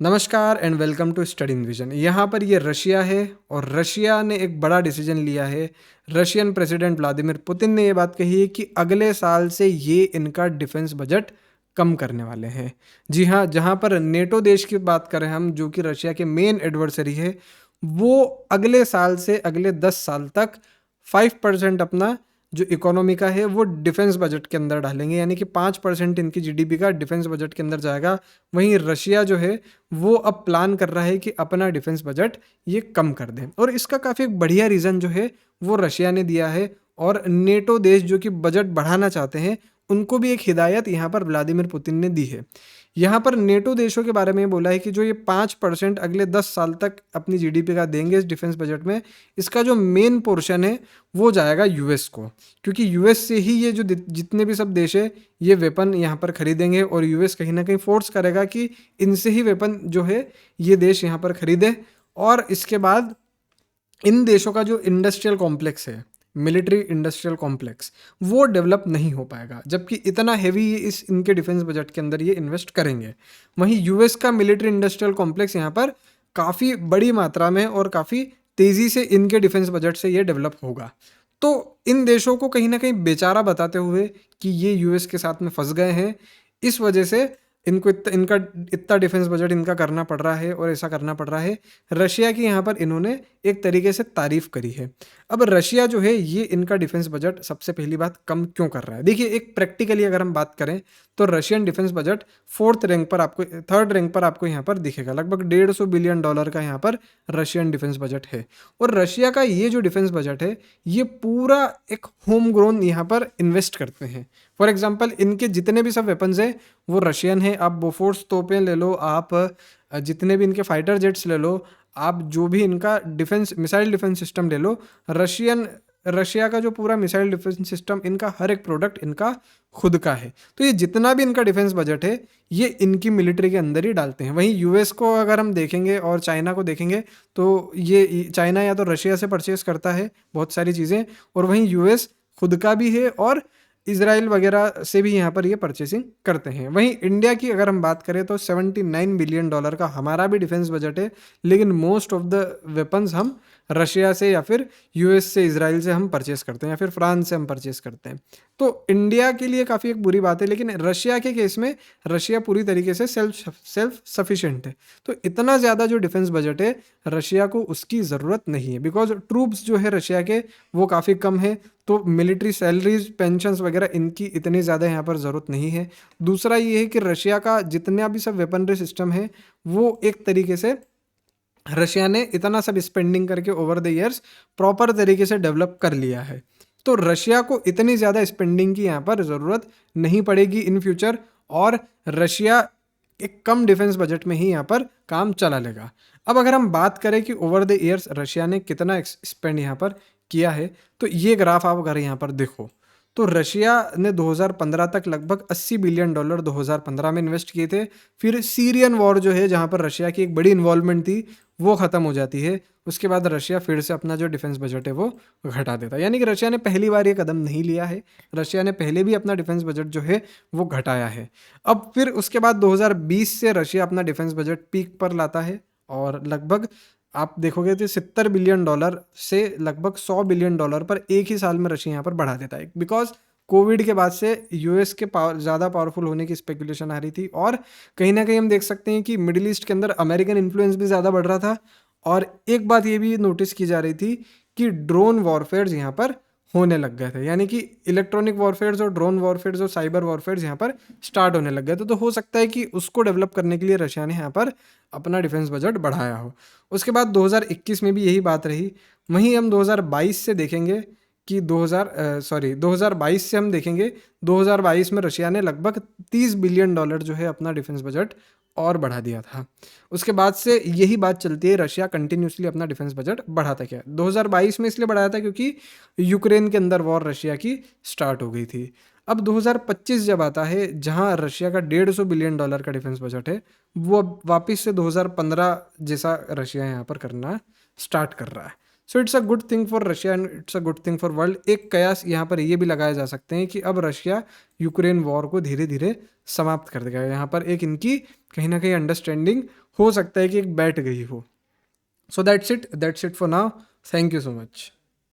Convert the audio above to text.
नमस्कार and welcome to study in vision. यहाँ पर ये रशिया है और रशिया ने एक बड़ा डिसीजन लिया है। रशियन प्रेसिडेंट व्लादिमीर पुतिन ने ये बात कही है कि अगले साल से ये इनका डिफेंस बजट कम करने वाले हैं। जी हाँ, जहाँ पर नेटो देश की बात करें हम, जो कि रशिया के मेन एडवर्सरी है, वो अगले साल से अगले 10 साल तक 5% अपना जो इकोनॉमी का है वो डिफेंस बजट के अंदर डालेंगे, यानी कि 5% इनकी जीडीपी का डिफेंस बजट के अंदर जाएगा। वहीं रशिया जो है वो अब प्लान कर रहा है कि अपना डिफेंस बजट ये कम कर दें, और इसका काफ़ी एक बढ़िया रीज़न जो है वो रशिया ने दिया है। और नेटो देश जो कि बजट बढ़ाना चाहते हैं, उनको भी एक हिदायत यहाँ पर व्लादिमीर पुतिन ने दी है। यहाँ पर नेटो देशों के बारे में बोला है कि जो ये 5% अगले 10 साल तक अपनी जीडीपी का देंगे इस डिफेंस बजट में, इसका जो मेन पोर्शन है वो जाएगा यूएस को, क्योंकि यूएस से ही ये जो जितने भी सब देश है ये वेपन यहाँ पर खरीदेंगे, और यूएस कहीं ना कहीं फोर्स करेगा कि इनसे ही वेपन जो है ये देश यहाँ पर खरीदे। और इसके बाद इन देशों का जो इंडस्ट्रियल कॉम्प्लेक्स है, मिलिट्री इंडस्ट्रियल कॉम्प्लेक्स, वो डेवलप नहीं हो पाएगा, जबकि इतना हैवी ये इस इनके डिफेंस बजट के अंदर ये इन्वेस्ट करेंगे। वहीं यूएस का मिलिट्री इंडस्ट्रियल कॉम्प्लेक्स यहाँ पर काफ़ी बड़ी मात्रा में और काफ़ी तेज़ी से इनके डिफेंस बजट से ये डेवलप होगा। तो इन देशों को कहीं ना कहीं बेचारा बताते हुए कि ये यूएस के साथ में फंस गए हैं, इस वजह से इनको इतना डिफेंस बजट इनका करना पड़ रहा है और ऐसा करना पड़ रहा है। रशिया की यहाँ पर इन्होंने एक तरीके से तारीफ करी है। अब रशिया जो है ये इनका डिफेंस बजट सबसे पहली बात कम क्यों कर रहा है, देखिए एक प्रैक्टिकली अगर हम बात करें तो Russian defence budget third rank पर आपको यहाँ पर दिखेगा। लगभग $150 बिलियन का यहाँ पर रशियन डिफेंस बजट है। और रशिया का ये जो डिफेंस बजट है ये पूरा एक होम ग्रोन यहाँ पर इन्वेस्ट करते हैं। फॉर एग्जाम्पल इनके जितने भी सब वेपन्स हैं वो रशियन है। आप बोफोर्स तोपें ले लो, आप जितने भी इनके फाइटर जेट्स ले लो, आप जो भी इनका मिसाइल डिफेंस सिस्टम ले लो, रशिया का जो पूरा मिसाइल डिफेंस सिस्टम, इनका हर एक प्रोडक्ट इनका खुद का है। तो ये जितना भी इनका डिफेंस बजट है ये इनकी मिलिट्री के अंदर ही डालते हैं। वहीं यूएस को अगर हम देखेंगे और चाइना को देखेंगे तो ये चाइना या तो रशिया से परचेस करता है बहुत सारी चीज़ें, और वहीं यूएस खुद का भी है और इजराइल वगैरह से भी यहाँ पर ये परचेसिंग करते हैं। वहीं इंडिया की अगर हम बात करें तो $79 बिलियन का हमारा भी डिफेंस बजट है, लेकिन मोस्ट ऑफ द वेपन्स हम रशिया से या फिर यूएस से, इजराइल से हम परचेस करते हैं, या फिर फ्रांस से हम परचेस करते हैं। तो इंडिया के लिए काफ़ी एक बुरी बात है, लेकिन रशिया के केस में रशिया पूरी तरीके से सेल्फ सफिशिएंट है। तो इतना ज़्यादा जो डिफेंस बजट है रशिया को उसकी ज़रूरत नहीं है, बिकॉज ट्रूप्स जो है रशिया के वो काफ़ी कम है। तो मिलिट्री सैलरीज, पेंशन्स वगैरह इनकी इतनी ज़्यादा यहाँ पर ज़रूरत नहीं है। दूसरा ये है कि रशिया का जितना भी सब वेपनरी सिस्टम है वो एक तरीके से रशिया ने इतना सब स्पेंडिंग करके ओवर द ईयर्स प्रॉपर तरीके से डेवलप कर लिया है। तो रशिया को इतनी ज़्यादा स्पेंडिंग की यहाँ पर ज़रूरत नहीं पड़ेगी इन फ्यूचर, और रशिया एक कम डिफेंस बजट में ही यहाँ पर काम चला लेगा। अब अगर हम बात करें कि ओवर द ईयर्स रशिया ने कितना स्पेंड यहाँ पर किया है, तो ये ग्राफ आप अगर यहाँ पर देखो तो रशिया ने 2015 तक लगभग $80 बिलियन 2015 में इन्वेस्ट किए थे। फिर सीरियन वॉर जो है, जहाँ पर रशिया की एक बड़ी इन्वॉल्वमेंट थी, वो ख़त्म हो जाती है। उसके बाद रशिया फिर से अपना जो डिफेंस बजट है वो घटा देता है। यानी कि रशिया ने पहली बार ये कदम नहीं लिया है, रशिया ने पहले भी अपना डिफेंस बजट जो है वो घटाया है। अब फिर उसके बाद 2020 से रशिया अपना डिफेंस बजट पीक पर लाता है, और लगभग आप देखोगे तो $70 बिलियन से लगभग $100 बिलियन पर एक ही साल में रशिया यहाँ पर बढ़ा देता है। बिकॉज कोविड के बाद से यूएस के ज़्यादा पावरफुल होने की स्पेकुलेशन आ रही थी, और कहीं ना कहीं हम देख सकते हैं कि मिडिल ईस्ट के अंदर अमेरिकन इन्फ्लुएंस भी ज़्यादा बढ़ रहा था। और एक बात ये भी नोटिस की जा रही थी कि ड्रोन वॉरफेयर्स यहाँ पर होने लग गए थे, यानी कि इलेक्ट्रॉनिक वॉरफेयर्स और ड्रोन वॉरफेयर्स और साइबर वॉरफेयर्स यहाँ पर स्टार्ट होने लग गए थे। तो हो सकता है कि उसको डेवलप करने के लिए रशिया ने यहाँ पर अपना डिफेंस बजट बढ़ाया हो। उसके बाद 2021 में भी यही बात रही। वहीं हम 2022 से देखेंगे कि 2022 से हम देखेंगे 2022 में रशिया ने लगभग $30 बिलियन जो है अपना डिफेंस बजट और बढ़ा दिया था। उसके बाद से यही बात चलती है, रशिया कंटिन्यूसली अपना डिफेंस बजट बढ़ाता गया। 2022 में इसलिए बढ़ाया था क्योंकि यूक्रेन के अंदर वॉर रशिया की स्टार्ट हो गई थी। अब 2025 जब आता है, जहां रशिया का $150 बिलियन का डिफेंस बजट है, वो अब वापस से 2015 जैसा रशिया यहाँ पर करना स्टार्ट कर रहा है। So it's a good thing for Russia and it's a good thing for world. एक कयास यहाँ पर ये भी लगाए जा सकते हैं कि अब रशिया यूक्रेन वॉर को धीरे धीरे समाप्त कर देगा। यहाँ पर एक इनकी कहीं ना कहीं अंडरस्टैंडिंग हो सकता है कि एक बैठ गई हो। So that's it for now. Thank you so much.